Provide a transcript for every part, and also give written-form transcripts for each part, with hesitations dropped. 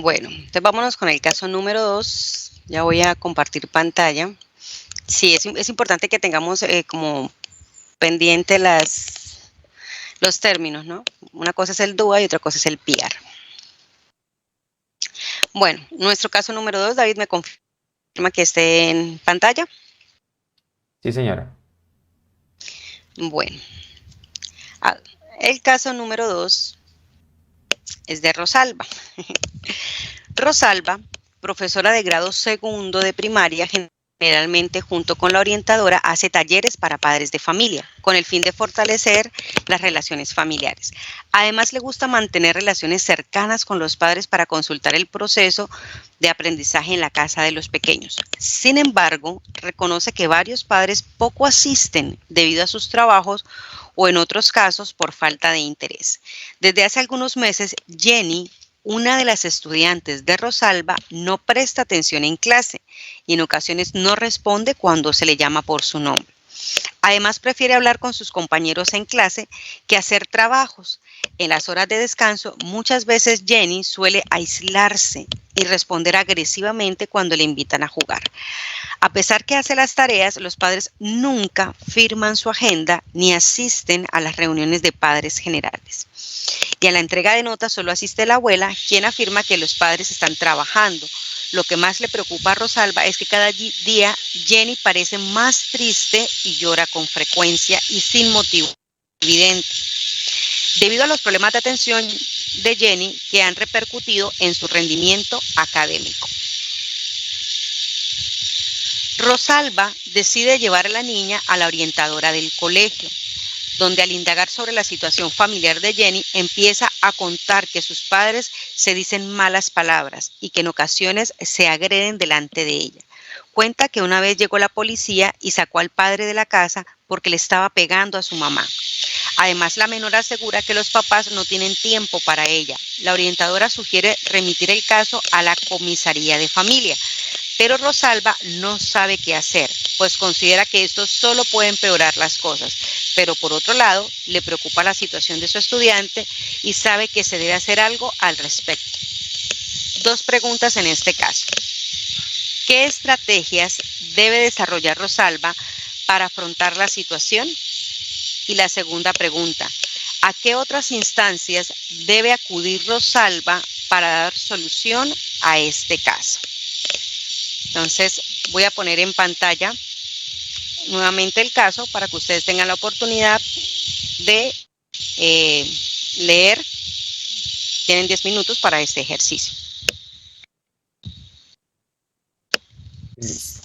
Bueno, entonces vámonos con el caso número 2. Ya voy a compartir pantalla. Sí, es importante que tengamos como pendiente los términos, ¿no? Una cosa es el DUA y otra cosa es el PIAR. Bueno, nuestro caso número 2, David, ¿me confirma que esté en pantalla? Sí, señora. Bueno, ah, el caso número 2 es de Rosalba. Rosalba, profesora de grado segundo de primaria, generalmente junto con la orientadora hace talleres para padres de familia, con el fin de fortalecer las relaciones familiares. Además, le gusta mantener relaciones cercanas con los padres para consultar el proceso de aprendizaje en la casa de los pequeños. Sin embargo, reconoce que varios padres poco asisten debido a sus trabajos o en otros casos por falta de interés. Desde hace algunos meses, Jenny, una de las estudiantes de Rosalba, no presta atención en clase y en ocasiones no responde cuando se le llama por su nombre. Además, prefiere hablar con sus compañeros en clase que hacer trabajos. En las horas de descanso, muchas veces Jenny suele aislarse y responder agresivamente cuando le invitan a jugar. A pesar que hace las tareas, los padres nunca firman su agenda ni asisten a las reuniones de padres generales. Y a la entrega de notas solo asiste la abuela, quien afirma que los padres están trabajando. Lo que más le preocupa a Rosalba es que cada día Jenny parece más triste y llora con frecuencia y sin motivo evidente, debido a los problemas de atención de Jenny que han repercutido en su rendimiento académico. Rosalba decide llevar a la niña a la orientadora del colegio, donde al indagar sobre la situación familiar de Jenny, empieza a contar que sus padres se dicen malas palabras y que en ocasiones se agreden delante de ella. Cuenta que una vez llegó la policía y sacó al padre de la casa porque le estaba pegando a su mamá. Además, la menor asegura que los papás no tienen tiempo para ella. La orientadora sugiere remitir el caso a la comisaría de familia, pero Rosalba no sabe qué hacer, pues considera que esto solo puede empeorar las cosas. Pero por otro lado, le preocupa la situación de su estudiante y sabe que se debe hacer algo al respecto. Dos preguntas en este caso. ¿Qué estrategias debe desarrollar Rosalba para afrontar la situación? Y la segunda pregunta, ¿a qué otras instancias debe acudir Rosalba para dar solución a este caso? Entonces, voy a poner en pantalla nuevamente el caso para que ustedes tengan la oportunidad de eh, leer. Tienen 10 minutos para este ejercicio. Listo.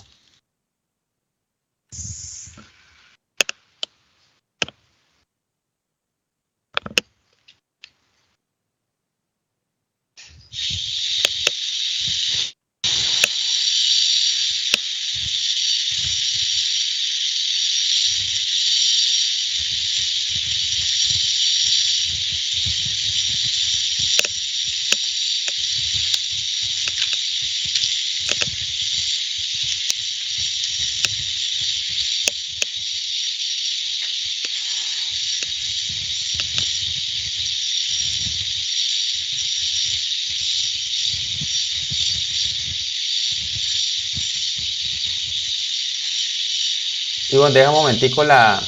Ivonne, deja un momentico la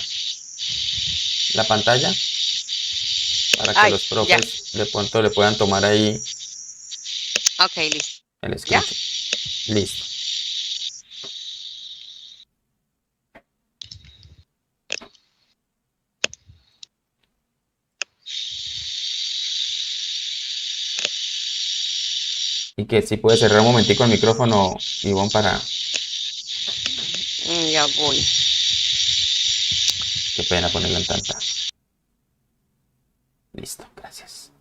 pantalla para que Ay, los ya. profes de pronto le puedan tomar ahí Ok, listo. el ¿Ya? screenshot. Listo. Y que si puede cerrar un momentico el micrófono, Ivonne, para... Ya voy. Qué pena ponerla en tanta. Listo, gracias.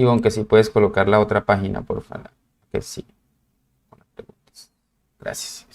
Ivonne, que si puedes colocar la otra página, por favor. Que sí. Buenas preguntas. Gracias.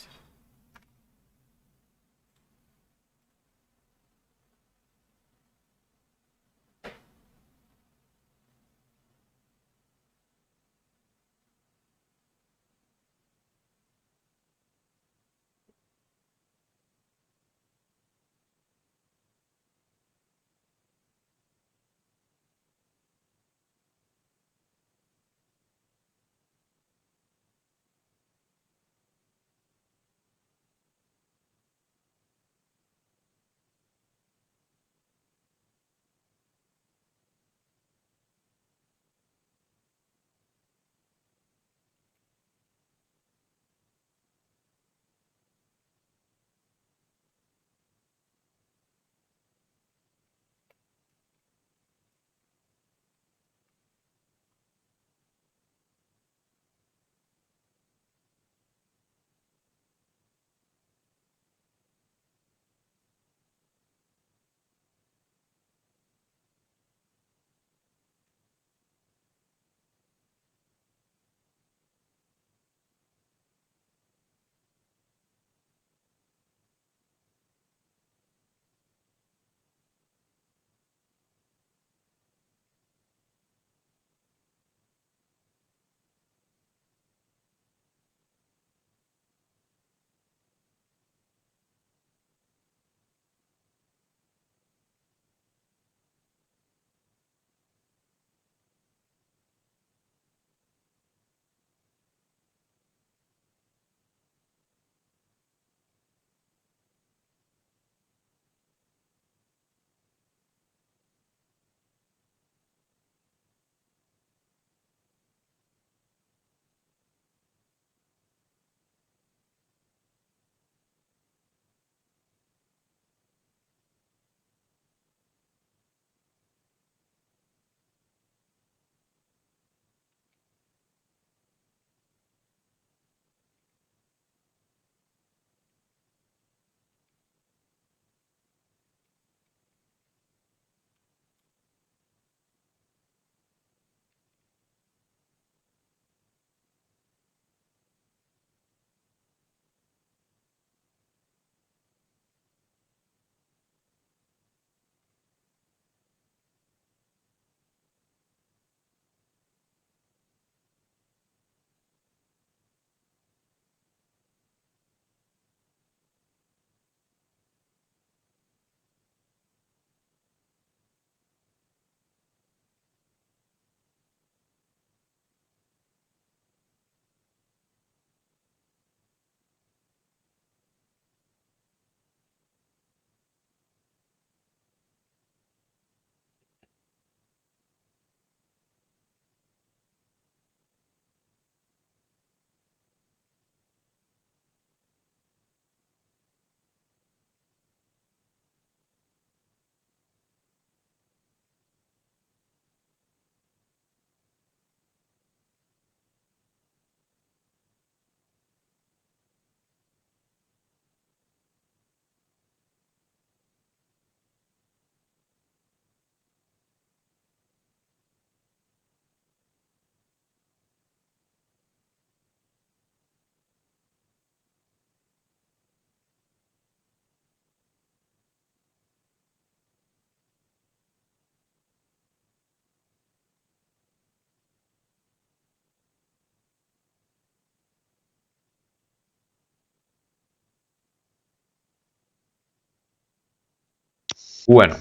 Bueno,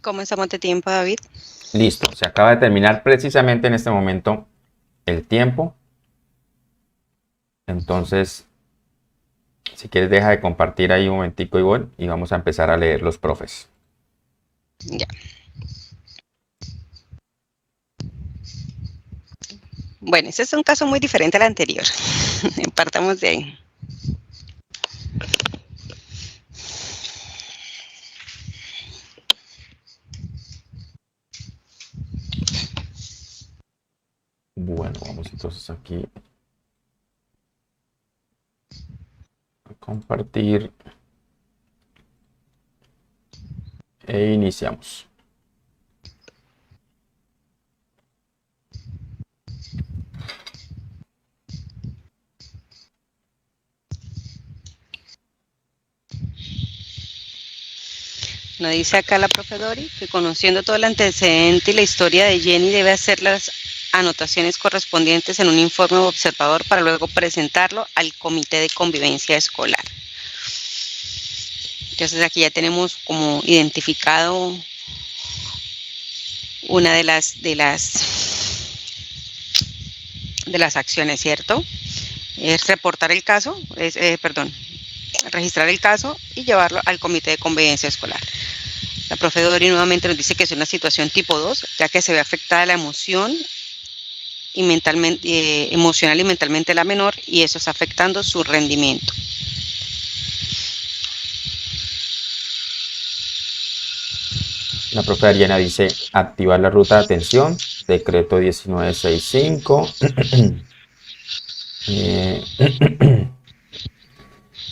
¿Cómo estamos de tiempo, David? listo. Se acaba de terminar precisamente en este momento el tiempo. Entonces, si quieres, deja de compartir ahí un momentico, Ivonne, y vamos a empezar a leer los profes. Ya. Bueno, este es un caso muy diferente al anterior. Partamos de ahí. Bueno, vamos entonces aquí a compartir e iniciamos. Nos dice acá la profe Dori que conociendo todo el antecedente y la historia de Jenny debe hacer las anotaciones correspondientes en un informe observador para luego presentarlo al comité de convivencia escolar. Entonces aquí ya tenemos como identificado una de las acciones, ¿cierto? Es reportar el caso, registrar el caso y llevarlo al comité de convivencia escolar. La profe Dori nuevamente nos dice que es una situación tipo 2, ya que se ve afectada la emoción y emocional y mentalmente la menor, y eso está afectando su rendimiento. La profe Ariana dice activar la ruta de atención, decreto 1965.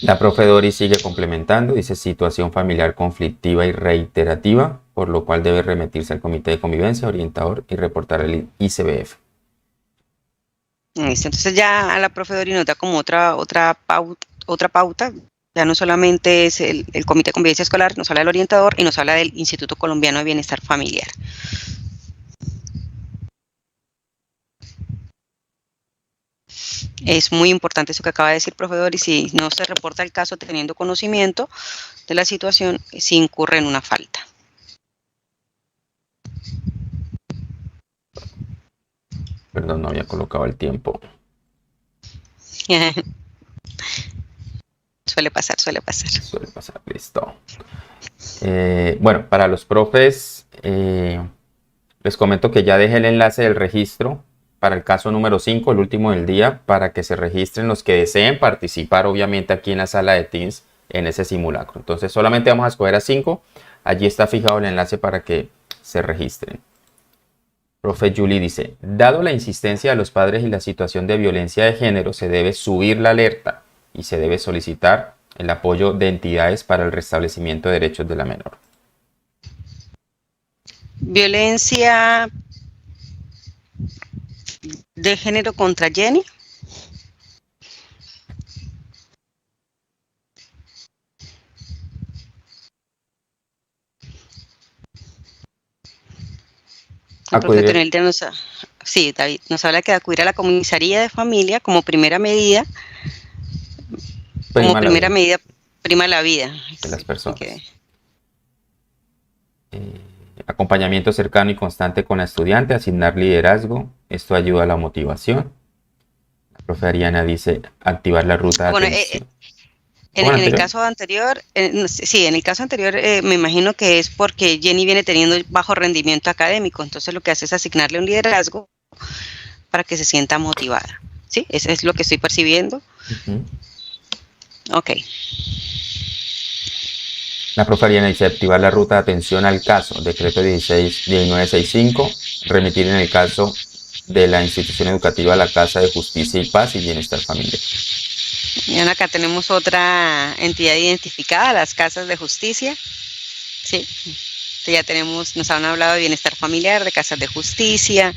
La profe Dori sigue complementando, dice situación familiar conflictiva y reiterativa, por lo cual debe remitirse al comité de convivencia, orientador y reportar al ICBF. Listo. Entonces ya a la profe Dori nos da como otra pauta. Ya no solamente es el comité de convivencia escolar, nos habla del orientador y nos habla del Instituto Colombiano de Bienestar Familiar. Es muy importante eso que acaba de decir profe Dori. Si no se reporta el caso teniendo conocimiento de la situación, se incurre en una falta. Perdón, no había colocado el tiempo. Suele pasar. Suele pasar, listo. Bueno, para los profes, les comento que ya dejé el enlace del registro para el caso número 5, el último del día, para que se registren los que deseen participar, obviamente, aquí en la sala de Teams en ese simulacro. Entonces, solamente vamos a escoger a 5. Allí está fijado el enlace para que se registren. Profe Julie dice, dado la insistencia de los padres y la situación de violencia de género, se debe subir la alerta y se debe solicitar el apoyo de entidades para el restablecimiento de derechos de la menor. Violencia de género contra Jenny. Sí, David nos habla que acudir a la comisaría de familia como primera medida. Prima la vida de las personas. Acompañamiento cercano y constante con la estudiante, asignar liderazgo, esto ayuda a la motivación. La profe Ariana dice activar la ruta de atención. En el caso anterior, me imagino que es porque Jenny viene teniendo bajo rendimiento académico, entonces lo que hace es asignarle un liderazgo para que se sienta motivada. ¿Sí? Eso es lo que estoy percibiendo. Ok. La profe Ariana dice activar la ruta de atención al caso, decreto 1965, remitir en el caso de la institución educativa a la Casa de Justicia y Paz y Bienestar Familiar. Y acá tenemos otra entidad identificada, las casas de justicia. Sí, ya nos han hablado de bienestar familiar, de casas de justicia,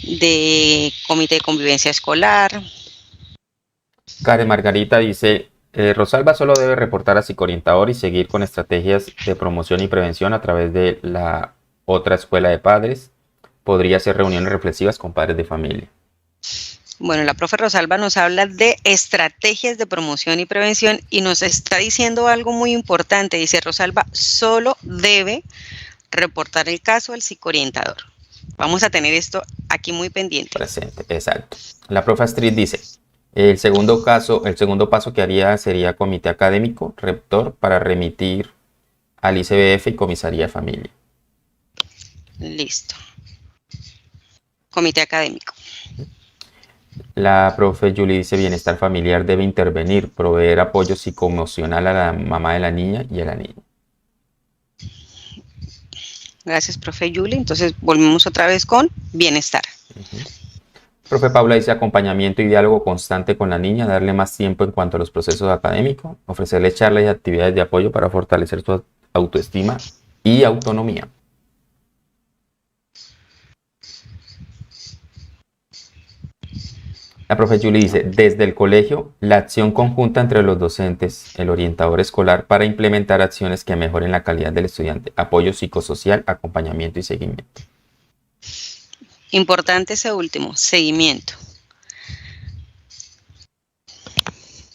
de comité de convivencia escolar. Karen Margarita dice, Rosalba solo debe reportar a psicoorientador y seguir con estrategias de promoción y prevención a través de la otra escuela de padres. Podría hacer reuniones reflexivas con padres de familia. Bueno, la profe Rosalba nos habla de estrategias de promoción y prevención y nos está diciendo algo muy importante. Dice Rosalba, solo debe reportar el caso al psicoorientador. Vamos a tener esto aquí muy pendiente. Presente, exacto. La profe Astrid dice, el segundo paso que haría sería comité académico, rector, para remitir al ICBF y comisaría de familia. Listo. Comité académico. La profe Julie dice bienestar familiar debe intervenir, proveer apoyo psicoemocional a la mamá de la niña y a la niña. Gracias, profe Julie. Entonces volvemos otra vez con bienestar. Profe Paula dice acompañamiento y diálogo constante con la niña, darle más tiempo en cuanto a los procesos académicos, ofrecerle charlas y actividades de apoyo para fortalecer su autoestima y autonomía. La profe Julie dice, desde el colegio, la acción conjunta entre los docentes, el orientador escolar, para implementar acciones que mejoren la calidad del estudiante, apoyo psicosocial, acompañamiento y seguimiento. Importante ese último, seguimiento.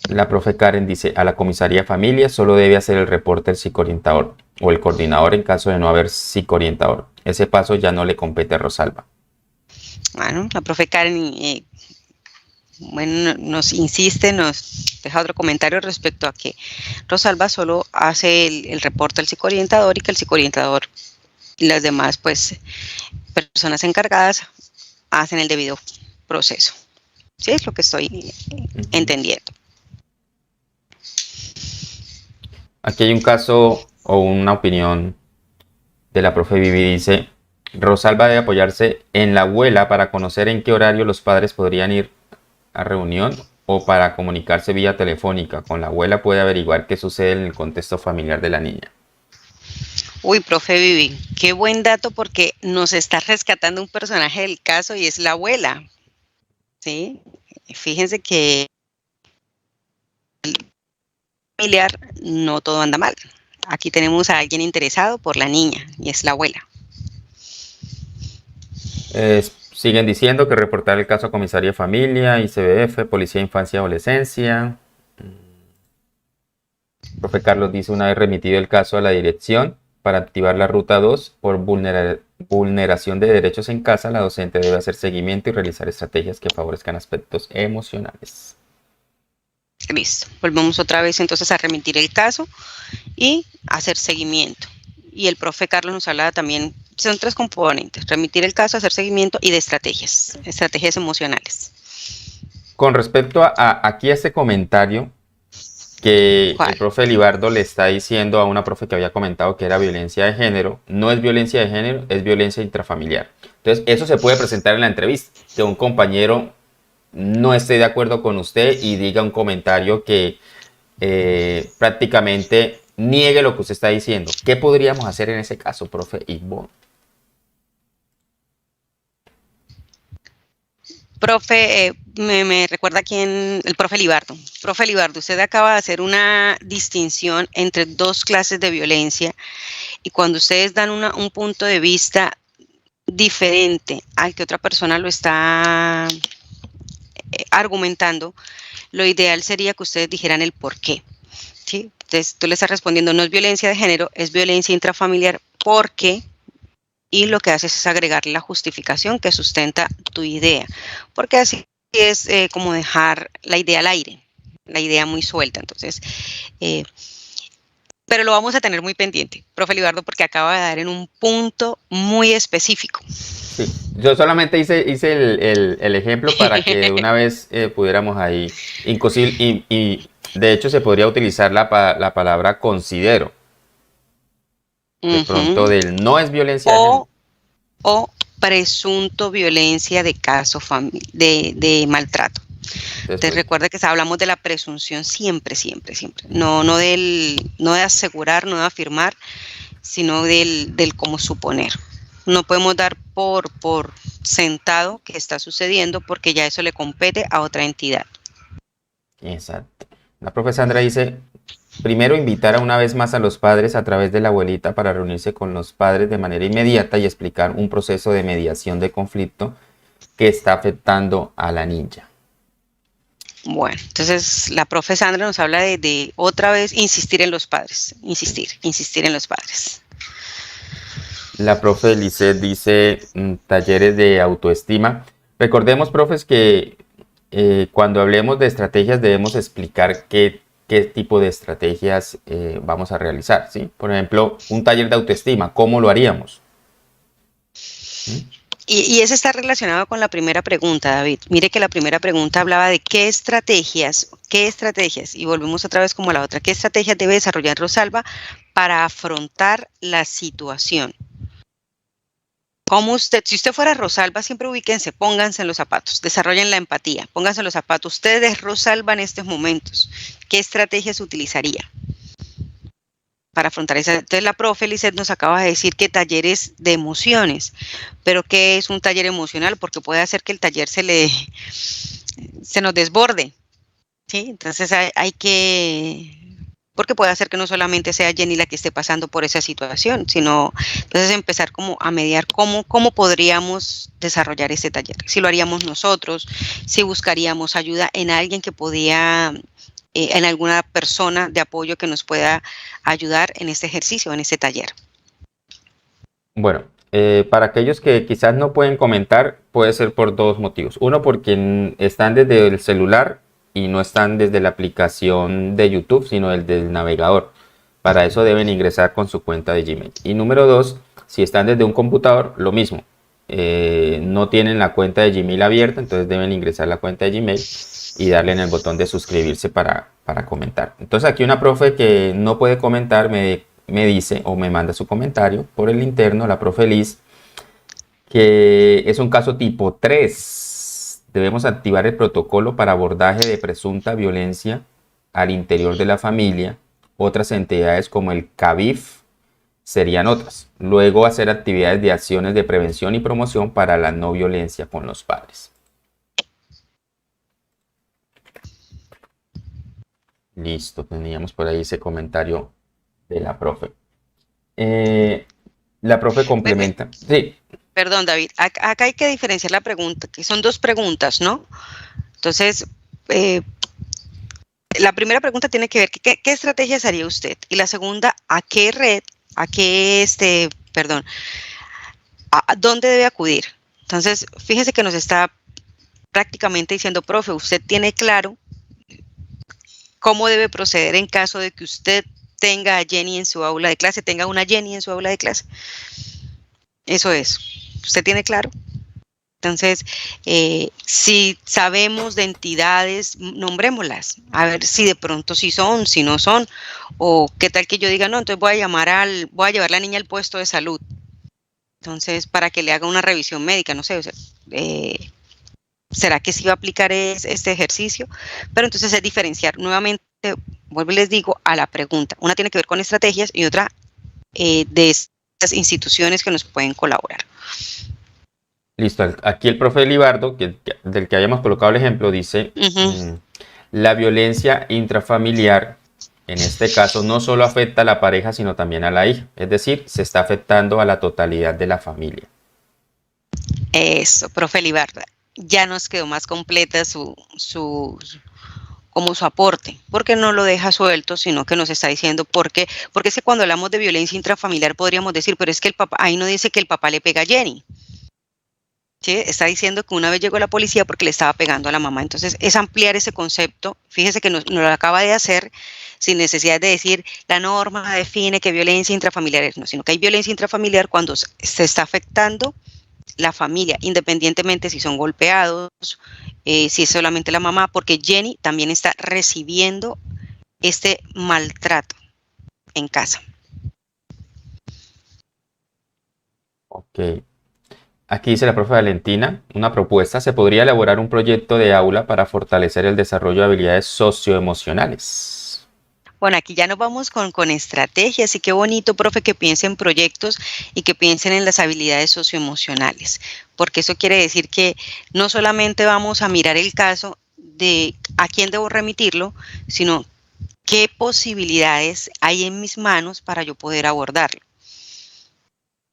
La profe Karen dice, a la comisaría de familia solo debe hacer el reporte el psicoorientador o el coordinador en caso de no haber psicoorientador. Ese paso ya no le compete a Rosalba. Bueno, la profe Karen nos insiste, nos deja otro comentario respecto a que Rosalba solo hace el reporte al psicoorientador y que el psicoorientador y las demás personas encargadas hacen el debido proceso. Sí, es lo que estoy entendiendo. Aquí hay un caso o una opinión de la profe Vivi. Dice, Rosalba debe apoyarse en la abuela para conocer en qué horario los padres podrían ir a reunión o para comunicarse vía telefónica. Con la abuela puede averiguar qué sucede en el contexto familiar de la niña. Uy, profe Vivi, qué buen dato porque nos está rescatando un personaje del caso y es la abuela. ¿Sí? Fíjense que familiar no todo anda mal. Aquí tenemos a alguien interesado por la niña y es la abuela. Siguen diciendo que reportar el caso a Comisaría de Familia, ICBF, Policía de Infancia y Adolescencia. Profe Carlos dice, una vez remitido el caso a la dirección para activar la ruta 2 por vulneración de derechos en casa, la docente debe hacer seguimiento y realizar estrategias que favorezcan aspectos emocionales. Listo. Volvemos otra vez entonces a remitir el caso y hacer seguimiento. Y el profe Carlos nos habla también, son 3 componentes, remitir el caso, hacer seguimiento y de estrategias emocionales. Con respecto a aquí este comentario que ¿Cuál? el profe Libardo le está diciendo a una profe que había comentado que era violencia de género, no es violencia de género, es violencia intrafamiliar. Entonces, eso se puede presentar en la entrevista, que un compañero no esté de acuerdo con usted y diga un comentario que prácticamente niegue lo que usted está diciendo. ¿Qué podríamos hacer en ese caso, profe Igbo? Profe, me recuerda quién, el profe Libardo. Profe Libardo, usted acaba de hacer una distinción entre 2 clases de violencia y cuando ustedes dan un punto de vista diferente al que otra persona lo está argumentando, lo ideal sería que ustedes dijeran el por qué. ¿Sí? Entonces, tú le estás respondiendo, no es violencia de género, es violencia intrafamiliar, porque, y lo que haces es agregarle la justificación que sustenta tu idea, porque así es como dejar la idea al aire, la idea muy suelta. Entonces, pero lo vamos a tener muy pendiente, profe Libardo, porque acaba de dar en un punto muy específico. Sí, yo solamente hice el ejemplo para que de una vez pudiéramos ahí, inclusive, y de hecho se podría utilizar la palabra considero. De pronto del no es violencia de género. O presunto violencia de caso de maltrato. Entonces recuerda que hablamos de la presunción siempre. No de asegurar, no de afirmar, sino del cómo suponer. No podemos dar por sentado que está sucediendo porque ya eso le compete a otra entidad. Exacto. La profe Sandra dice, primero invitar una vez más a los padres a través de la abuelita para reunirse con los padres de manera inmediata y explicar un proceso de mediación de conflicto que está afectando a la niña. Bueno, entonces la profe Sandra nos habla de otra vez insistir en los padres, insistir en los padres. La profe Lisset dice talleres de autoestima. Recordemos, profes, que cuando hablemos de estrategias debemos explicar qué tipo de estrategias vamos a realizar, ¿sí? Por ejemplo, un taller de autoestima, ¿cómo lo haríamos? Y eso está relacionado con la primera pregunta, David. Mire que la primera pregunta hablaba de qué estrategias, y volvemos otra vez como a la otra, qué estrategias debe desarrollar Rosalba para afrontar la situación. Si usted fuera Rosalba, siempre ubíquense, pónganse en los zapatos, desarrollen la empatía, pónganse en los zapatos. Ustedes, Rosalba, en estos momentos, ¿qué estrategias utilizaría para afrontar esa? Entonces la profe Lisset nos acaba de decir que talleres de emociones, pero ¿qué es un taller emocional? Porque puede hacer que el taller se le se nos desborde, ¿sí? Entonces hay que, porque puede hacer que no solamente sea Jenny la que esté pasando por esa situación, sino entonces empezar como a mediar cómo podríamos desarrollar este taller. Si lo haríamos nosotros, si buscaríamos ayuda en alguien que podía, en alguna persona de apoyo que nos pueda ayudar en este ejercicio, en este taller. Bueno, para aquellos que quizás no pueden comentar, puede ser por dos motivos. Uno, porque están desde el celular y no están desde la aplicación de YouTube, sino del navegador. Para eso deben ingresar con su cuenta de Gmail. Y número dos, si están desde un computador, lo mismo. No tienen la cuenta de Gmail abierta, entonces deben ingresar la cuenta de Gmail y darle en el botón de suscribirse para comentar. Entonces aquí una profe que no puede comentar me dice o me manda su comentario por el interno, la profe Liz, que es un caso tipo 3. Debemos activar el protocolo para abordaje de presunta violencia al interior de la familia. Otras entidades como el CABIF serían otras. Luego hacer actividades de acciones de prevención y promoción para la no violencia con los padres. Listo, teníamos por ahí ese comentario de la profe. La profe complementa. Sí. Perdón, David, acá hay que diferenciar la pregunta, que son dos preguntas, ¿no? Entonces, la primera pregunta tiene que ver qué estrategias haría usted, y la segunda, a dónde debe acudir. Entonces, fíjese que nos está prácticamente diciendo, profe, usted tiene claro cómo debe proceder en caso de que usted tenga a Jenny en su aula de clase, tenga una Jenny en su aula de clase. Eso es. ¿Usted tiene claro? Entonces, si sabemos de entidades, nombrémoslas, a ver si de pronto sí son, si no son, o qué tal que yo diga, no, entonces voy a llevar a la niña al puesto de salud. Entonces, para que le haga una revisión médica, no sé, o sea, ¿será que sí va a aplicar este ejercicio? Pero entonces es diferenciar nuevamente, vuelvo y les digo, a la pregunta. Una tiene que ver con estrategias y otra de estas instituciones que nos pueden colaborar. Listo, aquí el profe Libardo, del que habíamos colocado el ejemplo, dice, la violencia intrafamiliar, en este caso, no solo afecta a la pareja, sino también a la hija. Es decir, se está afectando a la totalidad de la familia. Eso, profe Libardo. Ya nos quedó más completa como su aporte, porque no lo deja suelto, sino que nos está diciendo porque es que cuando hablamos de violencia intrafamiliar podríamos decir, pero es que el papá, ahí no dice que el papá le pega a Jenny. ¿Sí? Está diciendo que una vez llegó la policía porque le estaba pegando a la mamá. Entonces es ampliar ese concepto. Fíjese que nos lo acaba de hacer sin necesidad de decir la norma define que violencia intrafamiliar es, no, sino que hay violencia intrafamiliar cuando se está afectando la familia, independientemente si son golpeados, si es solamente la mamá, porque Jenny también está recibiendo este maltrato en casa. Ok. Aquí dice la profe Valentina, una propuesta, se podría elaborar un proyecto de aula para fortalecer el desarrollo de habilidades socioemocionales. Bueno, aquí ya nos vamos con estrategias y qué bonito, profe, que piensen en proyectos y que piensen en las habilidades socioemocionales, porque eso quiere decir que no solamente vamos a mirar el caso de a quién debo remitirlo, sino qué posibilidades hay en mis manos para yo poder abordarlo.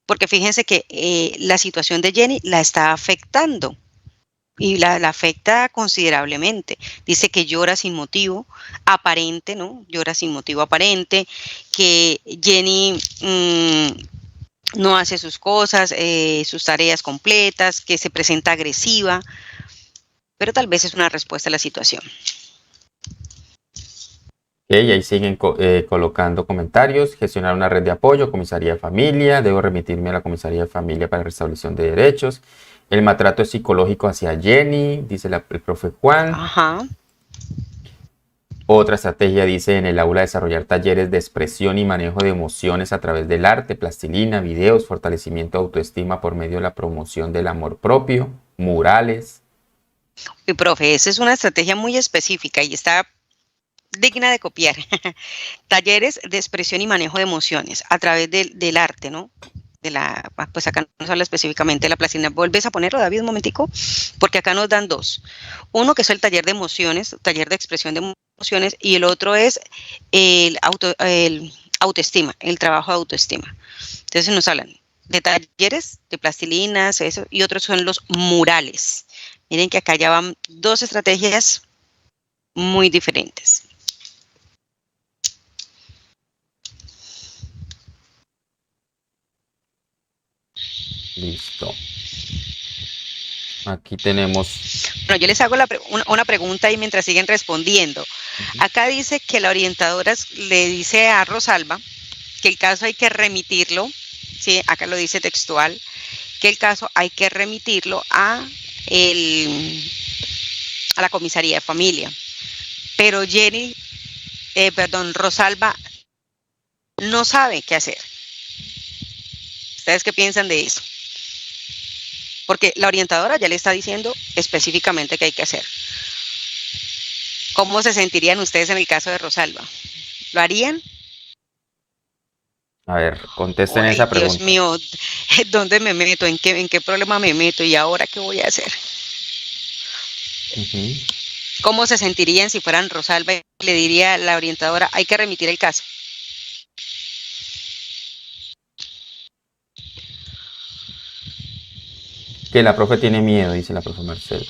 Porque fíjense que la situación de Jenny la está afectando y la afecta considerablemente. Dice que llora sin motivo aparente, ¿no? Llora sin motivo aparente, que Jenny no hace sus cosas, sus tareas completas, que se presenta agresiva, pero tal vez es una respuesta a la situación. Y ahí siguen colocando comentarios, gestionar una red de apoyo, comisaría de familia, debo remitirme a la comisaría de familia para restablección de derechos. El maltrato es psicológico hacia Jenny, dice el profe Juan. Ajá. Otra estrategia dice en el aula desarrollar talleres de expresión y manejo de emociones a través del arte, plastilina, videos, fortalecimiento de autoestima por medio de la promoción del amor propio, murales. Y profe, esa es una estrategia muy específica y está digna de copiar. Talleres de expresión y manejo de emociones a través del arte, ¿no? pues acá nos habla específicamente de la plastilina. ¿Vuelves a ponerlo, David, un momentico? Porque acá nos dan dos. Uno que es el taller de emociones, taller de expresión de emociones, y el otro es el autoestima, el trabajo de autoestima. Entonces nos hablan de talleres, de plastilinas, eso, y otros son los murales. Miren que acá ya van dos estrategias muy diferentes. Listo. Aquí tenemos. Bueno, yo les hago una pregunta y mientras siguen respondiendo. Acá dice que la orientadora le dice a Rosalba que el caso hay que remitirlo, ¿sí? Acá lo dice textual, que el caso hay que remitirlo a la comisaría de familia. Pero Rosalba no sabe qué hacer. ¿Ustedes qué piensan de eso? Porque la orientadora ya le está diciendo específicamente qué hay que hacer. ¿Cómo se sentirían ustedes en el caso de Rosalba? ¿Lo harían? A ver, contesten Ay, esa Dios pregunta. mío, ¿dónde me meto? ¿En qué problema me meto? ¿Y ahora qué voy a hacer? Ujú. ¿Cómo se sentirían si fueran Rosalba y le diría a la orientadora, hay que remitir el caso? Que la profe tiene miedo, dice la profe Marcela.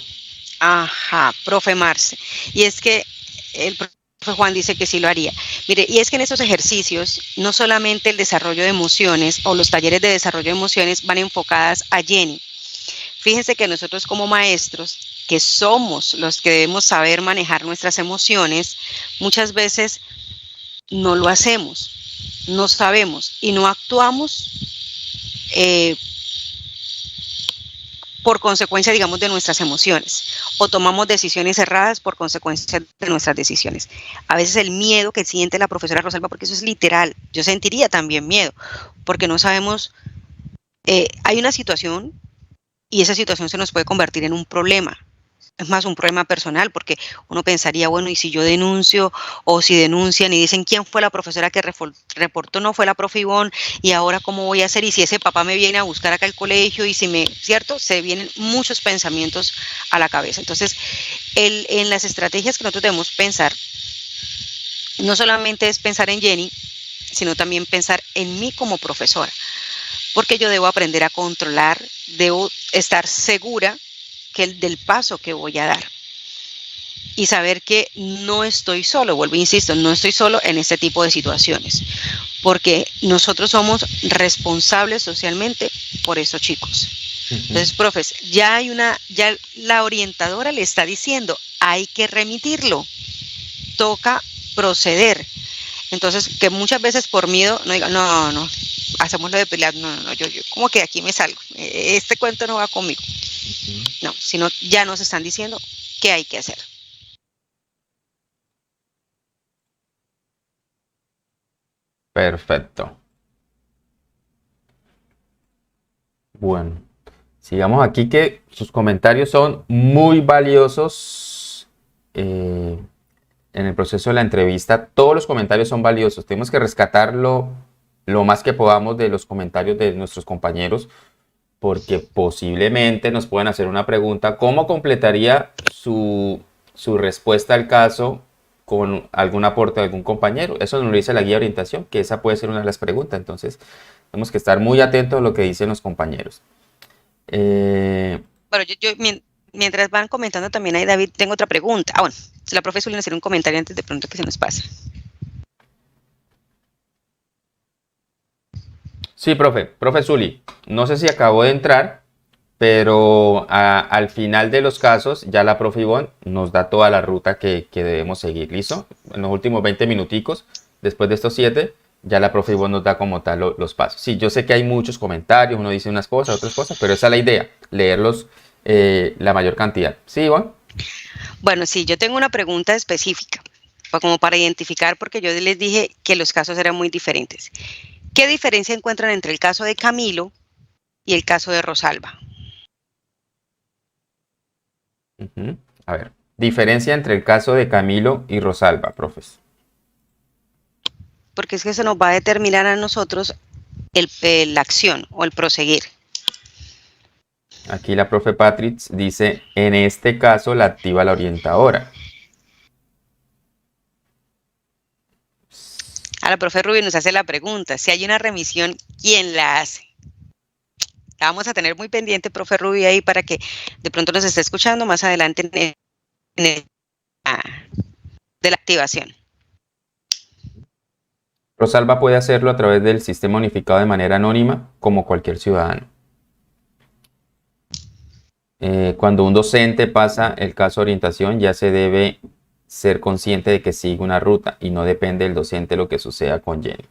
Ajá, profe Marce. Y es que el profe Juan dice que sí lo haría. Mire, y es que en esos ejercicios, no solamente el desarrollo de emociones o los talleres de desarrollo de emociones van enfocadas a Jenny. Fíjense que nosotros como maestros, que somos los que debemos saber manejar nuestras emociones, muchas veces no lo hacemos, no sabemos y no actuamos por consecuencia, digamos, de nuestras emociones, o tomamos decisiones erradas por consecuencia de nuestras decisiones. A veces el miedo que siente la profesora Rosalba, porque eso es literal, yo sentiría también miedo, porque no sabemos, hay una situación y esa situación se nos puede convertir en un problema. Es más un problema personal, porque uno pensaría, bueno, y si yo denuncio, o si denuncian y dicen quién fue la profesora que reportó, no fue la profe Ivonne, y ahora cómo voy a hacer, y si ese papá me viene a buscar acá al colegio, y si ¿cierto? Se vienen muchos pensamientos a la cabeza. Entonces, en las estrategias que nosotros debemos pensar, no solamente es pensar en Jenny, sino también pensar en mí como profesora, porque yo debo aprender a controlar, debo estar segura del paso que voy a dar y saber que no estoy solo, vuelvo e insisto, no estoy solo en este tipo de situaciones, porque nosotros somos responsables socialmente por esos chicos. Entonces, profes, ya la orientadora le está diciendo, hay que remitirlo, toca proceder. Entonces, que muchas veces por miedo no digan, no, hacemos lo de pelear, no, yo como que aquí me salgo, este cuento no va conmigo. No, sino ya nos están diciendo qué hay que hacer. Perfecto. Bueno, sigamos aquí que sus comentarios son muy valiosos en el proceso de la entrevista. Todos los comentarios son valiosos. Tenemos que rescatarlo lo más que podamos de los comentarios de nuestros compañeros, porque posiblemente nos puedan hacer una pregunta, ¿cómo completaría su respuesta al caso con algún aporte de algún compañero? Eso nos lo dice la guía de orientación, que esa puede ser una de las preguntas. Entonces, tenemos que estar muy atentos a lo que dicen los compañeros. Bueno, mientras van comentando también ahí, David, tengo otra pregunta. Bueno, la profe suele hacer un comentario antes de pronto que se nos pase. Sí, profe Zuli, no sé si acabó de entrar, pero al final de los casos ya la profe Ivonne nos da toda la ruta que debemos seguir, ¿listo? En los últimos 20 minuticos, después de estos 7, ya la profe Ivonne nos da como tal los pasos. Sí, yo sé que hay muchos comentarios, uno dice unas cosas, otras cosas, pero esa es la idea, leerlos la mayor cantidad. ¿Sí, Ivonne? Bueno, sí, yo tengo una pregunta específica, como para identificar, porque yo les dije que los casos eran muy diferentes. ¿Qué diferencia encuentran entre el caso de Camilo y el caso de Rosalba? A ver, diferencia entre el caso de Camilo y Rosalba, profes. Porque es que eso nos va a determinar a nosotros la acción o el proseguir. Aquí la profe Patrick dice, en este caso la activa la orientadora. A la profe Rubio nos hace la pregunta, si hay una remisión, ¿quién la hace? La vamos a tener muy pendiente, profe Rubio, ahí para que de pronto nos esté escuchando más adelante de la activación. Rosalba puede hacerlo a través del sistema unificado de manera anónima, como cualquier ciudadano. Cuando un docente pasa el caso de orientación, ya se debe ser consciente de que sigue una ruta y no depende del docente lo que suceda con Jenny.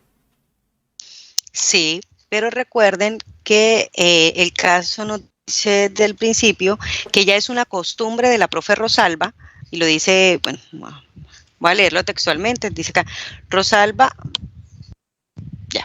Sí, pero recuerden que el caso nos dice desde el principio que ya es una costumbre de la profe Rosalba, y lo dice, bueno, voy a leerlo textualmente, dice acá, Rosalba, ya,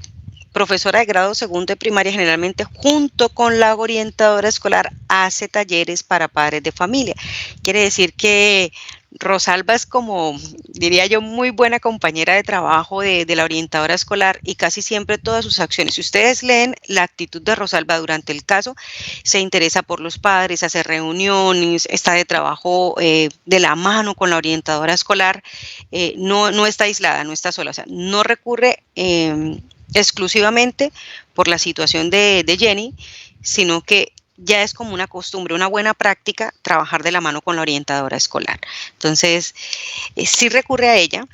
profesora de grado segundo de primaria, generalmente junto con la orientadora escolar hace talleres para padres de familia. Quiere decir que Rosalba es como, diría yo, muy buena compañera de trabajo de la orientadora escolar, y casi siempre todas sus acciones, si ustedes leen la actitud de Rosalba durante el caso, se interesa por los padres, hace reuniones, está de trabajo de la mano con la orientadora escolar, no está aislada, no está sola, o sea, no recurre exclusivamente por la situación de Jenny, sino que ya es como una costumbre, una buena práctica trabajar de la mano con la orientadora escolar. Entonces, sí recurre a ella,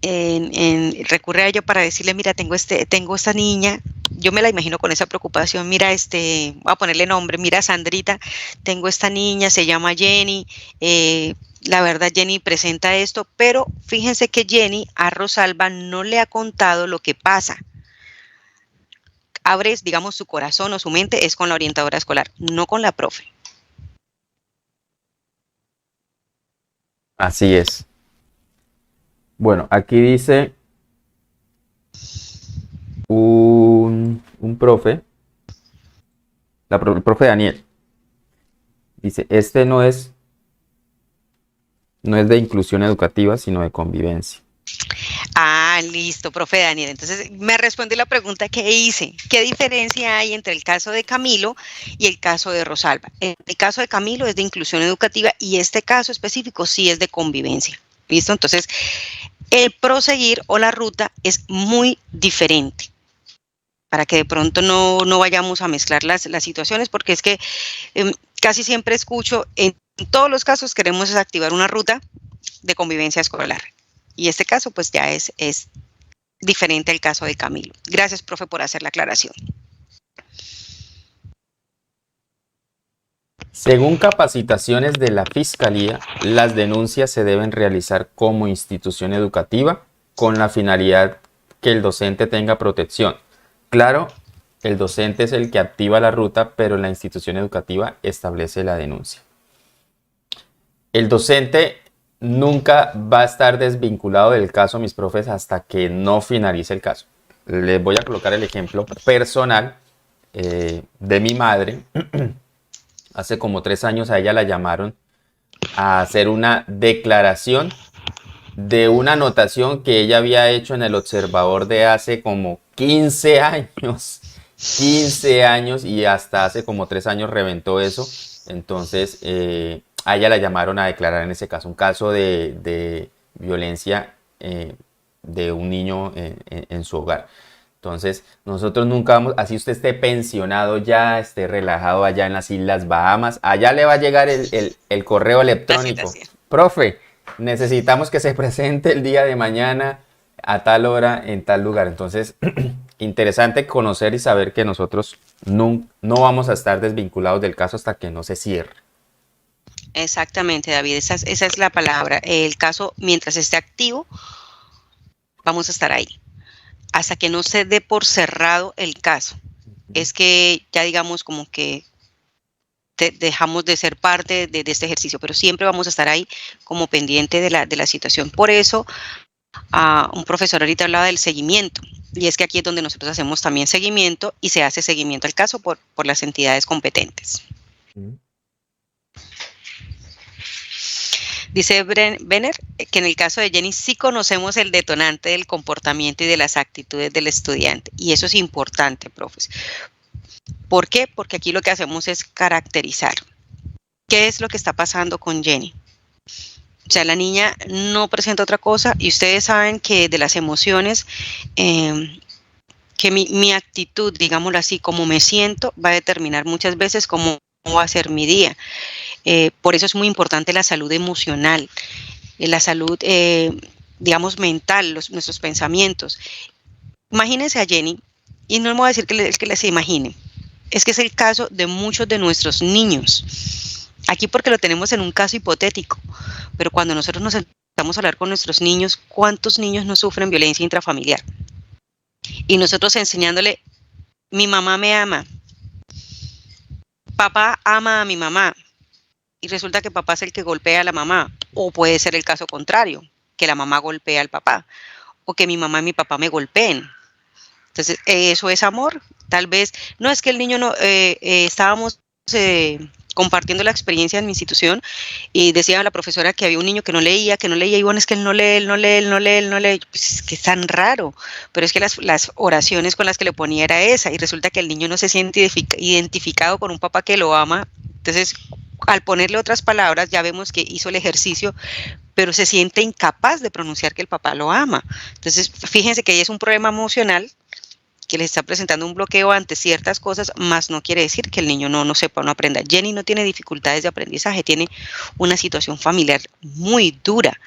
recurre a ella para decirle, mira, tengo esta niña, yo me la imagino con esa preocupación, mira, voy a ponerle nombre, mira, Sandrita, tengo esta niña, se llama Jenny, la verdad Jenny presenta esto, pero fíjense que Jenny a Rosalba no le ha contado lo que pasa. Abre, digamos, su corazón o su mente es con la orientadora escolar, no con la profe. Así es. Bueno, aquí dice un profe, el profe Daniel, dice, este no es de inclusión educativa, sino de convivencia. Ah, listo, profe Daniel. Entonces me responde la pregunta que hice. ¿Qué diferencia hay entre el caso de Camilo y el caso de Rosalba? El caso de Camilo es de inclusión educativa y este caso específico sí es de convivencia. ¿Listo? Entonces, el proseguir o la ruta es muy diferente, para que de pronto no vayamos a mezclar las situaciones, porque es que casi siempre escucho, en todos los casos queremos activar una ruta de convivencia escolar. Y este caso pues ya es diferente al caso de Camilo. Gracias, profe, por hacer la aclaración. Según capacitaciones de la Fiscalía, las denuncias se deben realizar como institución educativa con la finalidad que el docente tenga protección. Claro, el docente es el que activa la ruta, pero la institución educativa establece la denuncia. El docente nunca va a estar desvinculado del caso, mis profes, hasta que no finalice el caso. Les voy a colocar el ejemplo personal de mi madre. Hace como 3 años a ella la llamaron a hacer una declaración de una anotación que ella había hecho en el Observador de hace como 15 años. 15 años, y hasta hace como 3 años reventó eso. Entonces a ella la llamaron a declarar en ese caso, un caso de violencia de un niño en su hogar. Entonces, nosotros nunca vamos, así usted esté pensionado ya, esté relajado allá en las Islas Bahamas, allá le va a llegar el correo electrónico. Profe, necesitamos que se presente el día de mañana a tal hora en tal lugar. Entonces, interesante conocer y saber que nosotros no vamos a estar desvinculados del caso hasta que no se cierre. Exactamente, David, esa es la palabra. El caso, mientras esté activo, vamos a estar ahí. Hasta que no se dé por cerrado el caso. Es que ya digamos como que dejamos de ser parte de este ejercicio, pero siempre vamos a estar ahí como pendiente de la situación. Por eso, un profesor ahorita hablaba del seguimiento, y es que aquí es donde nosotros hacemos también seguimiento, y se hace seguimiento al caso por las entidades competentes. Dice Benner que en el caso de Jenny sí conocemos el detonante del comportamiento y de las actitudes del estudiante. Y eso es importante, profes. ¿Por qué? Porque aquí lo que hacemos es caracterizar. ¿Qué es lo que está pasando con Jenny? O sea, la niña no presenta otra cosa y ustedes saben que de las emociones, que mi actitud, digámoslo así, como me siento, va a determinar muchas veces cómo va a ser mi día. Por eso es muy importante la salud emocional, la salud, digamos, mental, nuestros pensamientos. Imagínense a Jenny, y no me voy a decir que les imagine, es que es el caso de muchos de nuestros niños. Aquí porque lo tenemos en un caso hipotético, pero cuando nosotros nos sentamos a hablar con nuestros niños, ¿cuántos niños no sufren violencia intrafamiliar? Y nosotros enseñándole, mi mamá me ama, papá ama a mi mamá, y resulta que papá es el que golpea a la mamá, o puede ser el caso contrario, que la mamá golpea al papá, o que mi mamá y mi papá me golpeen. Entonces, eso es amor. Tal vez, no es que el niño no, estábamos compartiendo la experiencia en mi institución y decía la profesora que había un niño que no leía, y bueno, es que él no lee, pues es que es tan raro, pero es que las oraciones con las que le ponía era esa, y resulta que el niño no se siente identificado con un papá que lo ama. Entonces, al ponerle otras palabras, ya vemos que hizo el ejercicio, pero se siente incapaz de pronunciar que el papá lo ama. Entonces, fíjense que ahí es un problema emocional que les está presentando un bloqueo ante ciertas cosas, más no quiere decir que el niño no sepa o no aprenda. Jenny no tiene dificultades de aprendizaje, tiene una situación familiar muy dura,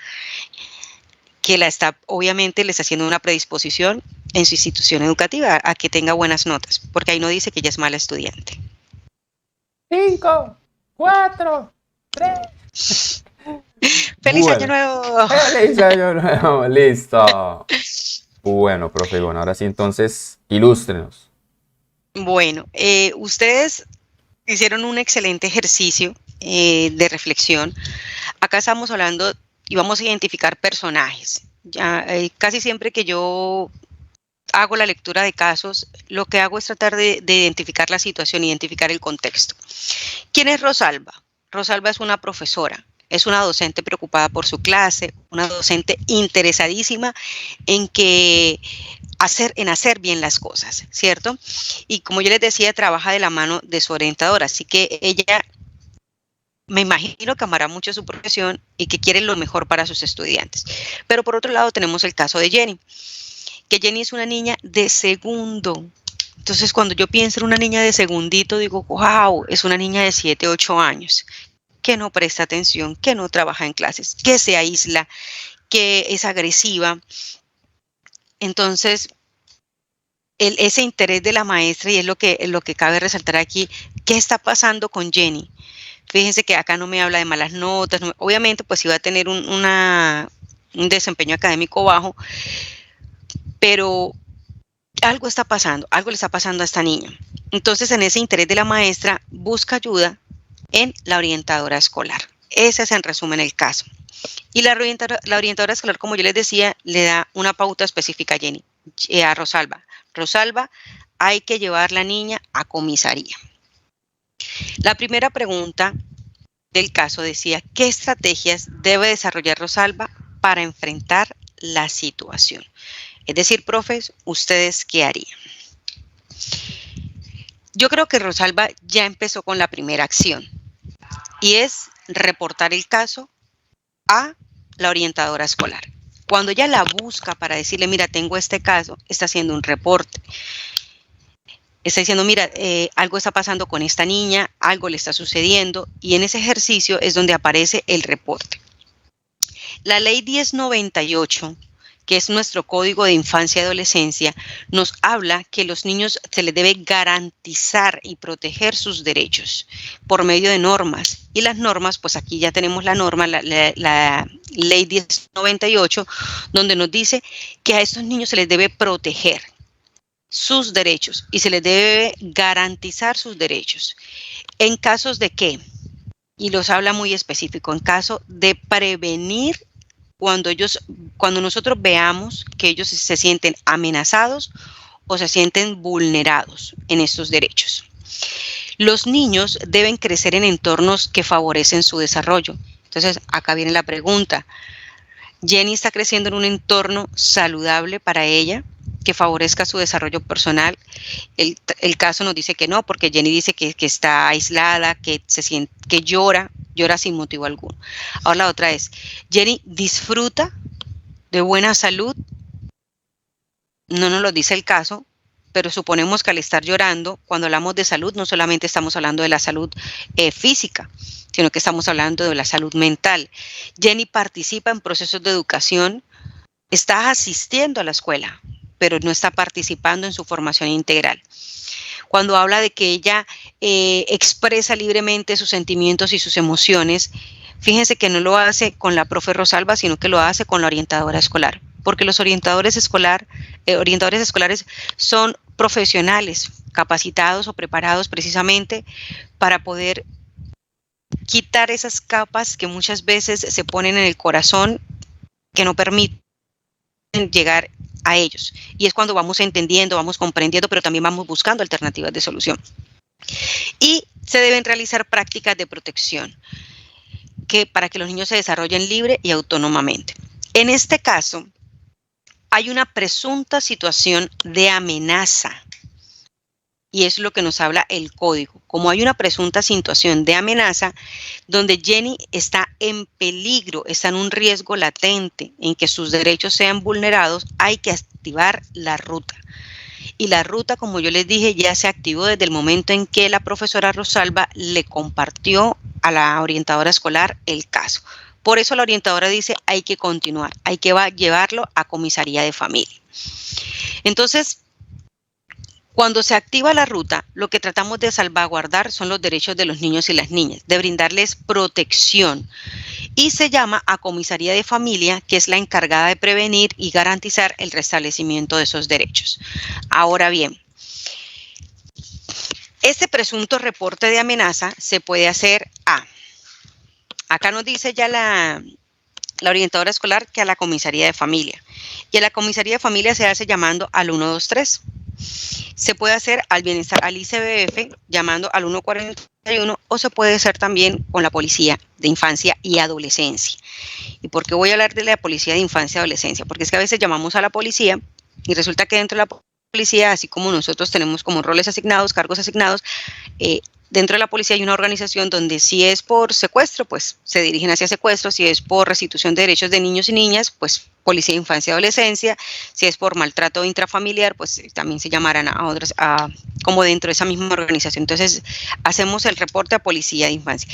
que obviamente le está haciendo una predisposición en su institución educativa a que tenga buenas notas, porque ahí no dice que ella es mala estudiante. 5, 4, 3. ¡Feliz Año Nuevo! ¡Feliz Año Nuevo! ¡Listo! Bueno, profe, bueno, ahora sí entonces, ilústrenos. Bueno, ustedes hicieron un excelente ejercicio de reflexión. Acá estamos hablando y vamos a identificar personajes. Ya, casi siempre que yo hago la lectura de casos, lo que hago es tratar de identificar la situación, identificar el contexto. ¿Quién es Rosalba? Rosalba es una profesora, es una docente preocupada por su clase, una docente interesadísima en hacer bien las cosas, ¿cierto? Y como yo les decía, trabaja de la mano de su orientadora, así que ella, me imagino que amará mucho su profesión y que quiere lo mejor para sus estudiantes. Pero por otro lado tenemos el caso de Jenny, que Jenny es una niña de segundo. Entonces, cuando yo pienso en una niña de segundito, digo, wow, es una niña de 7, 8 años, que no presta atención, que no trabaja en clases, que se aísla, que es agresiva. Entonces, ese interés de la maestra, y es lo que cabe resaltar aquí, ¿qué está pasando con Jenny? Fíjense que acá no me habla de malas notas, obviamente pues iba a tener un desempeño académico bajo, pero algo está pasando, algo le está pasando a esta niña. Entonces, en ese interés de la maestra, busca ayuda en la orientadora escolar. Ese es en resumen el caso. Y la orientadora escolar, como yo les decía, le da una pauta específica a Jenny, a Rosalba. Rosalba, hay que llevar la niña a comisaría. La primera pregunta del caso decía, ¿qué estrategias debe desarrollar Rosalba para enfrentar la situación? Es decir, profes, ¿ustedes qué harían? Yo creo que Rosalba ya empezó con la primera acción y es reportar el caso a la orientadora escolar. Cuando ella la busca para decirle, mira, tengo este caso, está haciendo un reporte. Está diciendo, mira, algo está pasando con esta niña, algo le está sucediendo, y en ese ejercicio es donde aparece el reporte. La ley 1098, que es nuestro Código de Infancia y Adolescencia, nos habla que a los niños se les debe garantizar y proteger sus derechos por medio de normas. Y las normas, pues aquí ya tenemos la norma, la ley 1098, donde nos dice que a estos niños se les debe proteger sus derechos y se les debe garantizar sus derechos. ¿En casos de qué? Y los habla muy específico, en caso de prevenir cuando nosotros veamos que ellos se sienten amenazados o se sienten vulnerados en estos derechos. Los niños deben crecer en entornos que favorecen su desarrollo. Entonces, acá viene la pregunta. ¿Jenny está creciendo en un entorno saludable para ella, que favorezca su desarrollo personal? El caso nos dice que no, porque Jenny dice que está aislada, que se siente, que llora sin motivo alguno. Ahora la otra es, ¿Jenny disfruta de buena salud? No nos lo dice el caso, pero suponemos que al estar llorando, cuando hablamos de salud, no solamente estamos hablando de la salud física, sino que estamos hablando de la salud mental. Jenny participa en procesos de educación, está asistiendo a la escuela, pero no está participando en su formación integral. Cuando habla de que ella expresa libremente sus sentimientos y sus emociones, fíjense que no lo hace con la profe Rosalba, sino que lo hace con la orientadora escolar, porque los orientadores escolares son profesionales capacitados o preparados precisamente para poder quitar esas capas que muchas veces se ponen en el corazón que no permiten llegar a ellos. Y es cuando vamos entendiendo, vamos comprendiendo, pero también vamos buscando alternativas de solución. Y se deben realizar prácticas de protección para que los niños se desarrollen libre y autónomamente. En este caso, hay una presunta situación de amenaza. Y es lo que nos habla el código. Como hay una presunta situación de amenaza donde Jenny está en peligro, está en un riesgo latente en que sus derechos sean vulnerados, hay que activar la ruta. Y la ruta, como yo les dije, ya se activó desde el momento en que la profesora Rosalba le compartió a la orientadora escolar el caso. Por eso la orientadora dice, hay que continuar, hay que llevarlo a comisaría de familia. Entonces, cuando se activa la ruta, lo que tratamos de salvaguardar son los derechos de los niños y las niñas, de brindarles protección. Y se llama a comisaría de familia, que es la encargada de prevenir y garantizar el restablecimiento de esos derechos. Ahora bien, este presunto reporte de amenaza se puede hacer acá nos dice ya la orientadora escolar que a la comisaría de familia. Y a la comisaría de familia se hace llamando al 123. Se puede hacer al bienestar, al ICBF, llamando al 141, o se puede hacer también con la policía de infancia y adolescencia. ¿Y por qué voy a hablar de la policía de infancia y adolescencia? Porque es que a veces llamamos a la policía y resulta que dentro de la policía, así como nosotros tenemos como roles asignados, cargos asignados, dentro de la policía hay una organización donde si es por secuestro, pues se dirigen hacia secuestro, si es por restitución de derechos de niños y niñas, pues policía de infancia y adolescencia, si es por maltrato intrafamiliar, pues también se llamarán a otras, como dentro de esa misma organización. Entonces, hacemos el reporte a policía de infancia.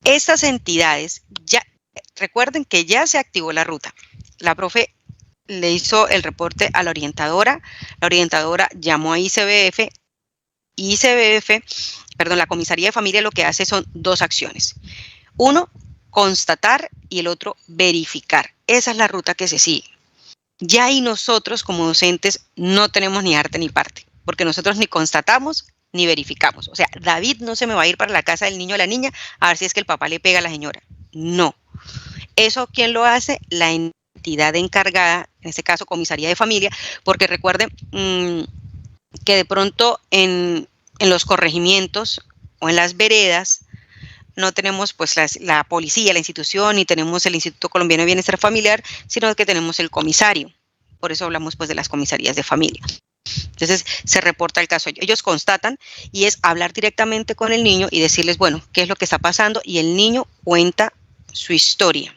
Estas entidades, ya recuerden que ya se activó la ruta. La profe le hizo el reporte a la orientadora llamó a ICBF, la comisaría de familia lo que hace son dos acciones. Uno, constatar y el otro, verificar. Esa es la ruta que se sigue. Ya ahí nosotros como docentes no tenemos ni arte ni parte, porque nosotros ni constatamos ni verificamos. O sea, David no se me va a ir para la casa del niño o la niña a ver si es que el papá le pega a la señora. No. Eso, ¿quién lo hace? La entidad encargada, en este caso comisaría de familia, porque recuerden que de pronto en los corregimientos o en las veredas no tenemos pues la policía, la institución, ni tenemos el Instituto Colombiano de Bienestar Familiar, sino que tenemos el comisario. Por eso hablamos pues de las comisarías de familia. Entonces se reporta el caso, ellos constatan y es hablar directamente con el niño y decirles, bueno, qué es lo que está pasando, y el niño cuenta su historia.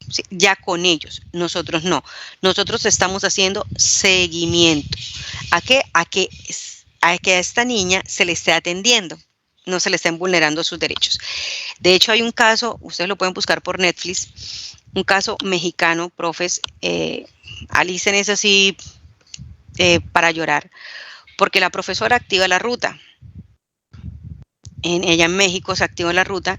Sí, ya con ellos, nosotros no. Nosotros estamos haciendo seguimiento. ¿A qué? A que a esta niña se le esté atendiendo, no se le estén vulnerando sus derechos. De hecho, hay un caso, ustedes lo pueden buscar por Netflix, un caso mexicano, profes, Alicen es así para llorar, porque la profesora activa la ruta. Ella en México se activó la ruta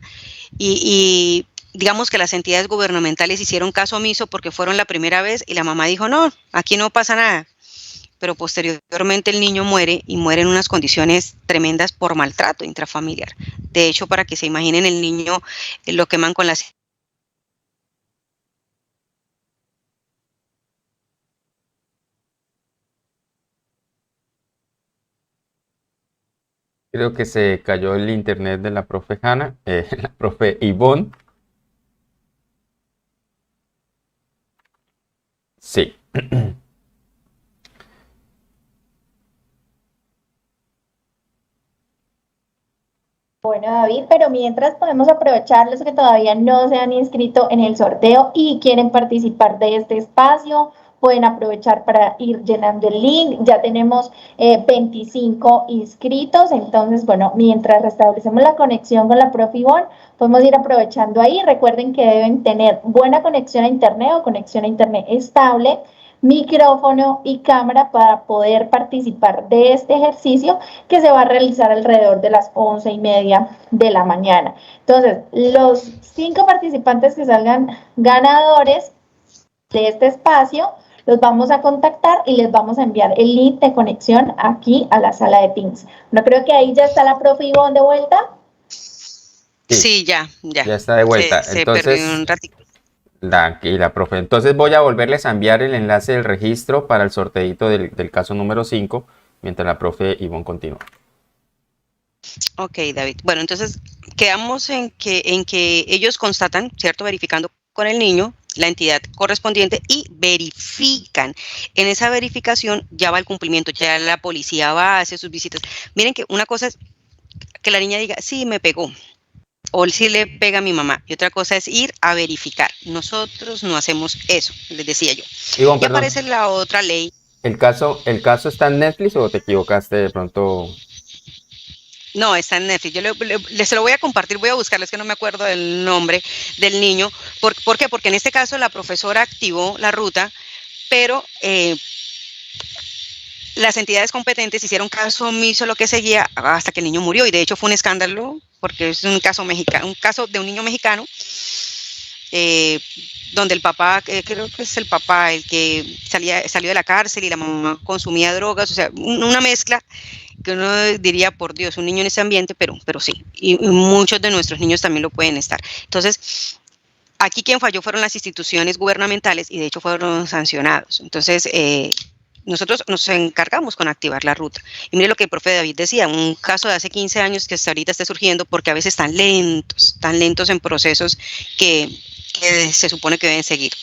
y digamos que las entidades gubernamentales hicieron caso omiso porque fueron la primera vez y la mamá dijo, no, aquí no pasa nada. Pero posteriormente el niño muere y muere en unas condiciones tremendas por maltrato intrafamiliar. De hecho, para que se imaginen, el niño lo queman con las... Creo que se cayó el internet de la profe Hanna, la profe Ivonne. Sí. Bueno, David, pero mientras podemos aprovechar los que todavía no se han inscrito en el sorteo y quieren participar de este espacio, pueden aprovechar para ir llenando el link. Ya tenemos 25 inscritos, entonces, bueno, mientras restablecemos la conexión con la profe Ivonne, podemos ir aprovechando ahí. Recuerden que deben tener buena conexión a internet o conexión a internet estable, micrófono y cámara para poder participar de este ejercicio que se va a realizar alrededor de las 11:30 de la mañana. Entonces, los 5 participantes que salgan ganadores de este espacio, los vamos a contactar y les vamos a enviar el link de conexión aquí a la sala de Teams. No creo que ahí ya está la profe Ivonne de vuelta. Sí, ya ya. está de vuelta. Se perdió un ratito. Tranquila, profe. Entonces voy a volverles a enviar el enlace del registro para el sorteito del caso número 5, mientras la profe Ivonne continúa. Ok, David. Bueno, entonces quedamos en que ellos constatan, ¿cierto? Verificando con el niño la entidad correspondiente y verifican. En esa verificación ya va el cumplimiento, ya la policía va, hace sus visitas. Miren que una cosa es que la niña diga, sí, me pegó, o sí le pega a mi mamá, y otra cosa es ir a verificar. Nosotros no hacemos eso, les decía yo. Ivonne, Y perdón. aparece la otra ley. ¿El caso está en Netflix o te equivocaste de pronto? No, está en Netflix. Yo se lo voy a compartir, voy a buscarlo, es que no me acuerdo del nombre del niño. ¿Por qué? Porque en este caso la profesora activó la ruta, pero las entidades competentes hicieron caso omiso a lo que seguía hasta que el niño murió. Y de hecho fue un escándalo, porque es un caso mexicano, un caso de un niño mexicano, eh, donde el papá, creo que es el papá el que salió de la cárcel y la mamá consumía drogas, o sea, una mezcla que uno diría, por Dios, un niño en ese ambiente, pero sí, y muchos de nuestros niños también lo pueden estar. Entonces, aquí quien falló fueron las instituciones gubernamentales y de hecho fueron sancionados. Entonces, nosotros nos encargamos con activar la ruta. Y mire lo que el profe David decía, un caso de hace 15 años que hasta ahorita está surgiendo porque a veces están lentos en procesos que se supone que deben seguir.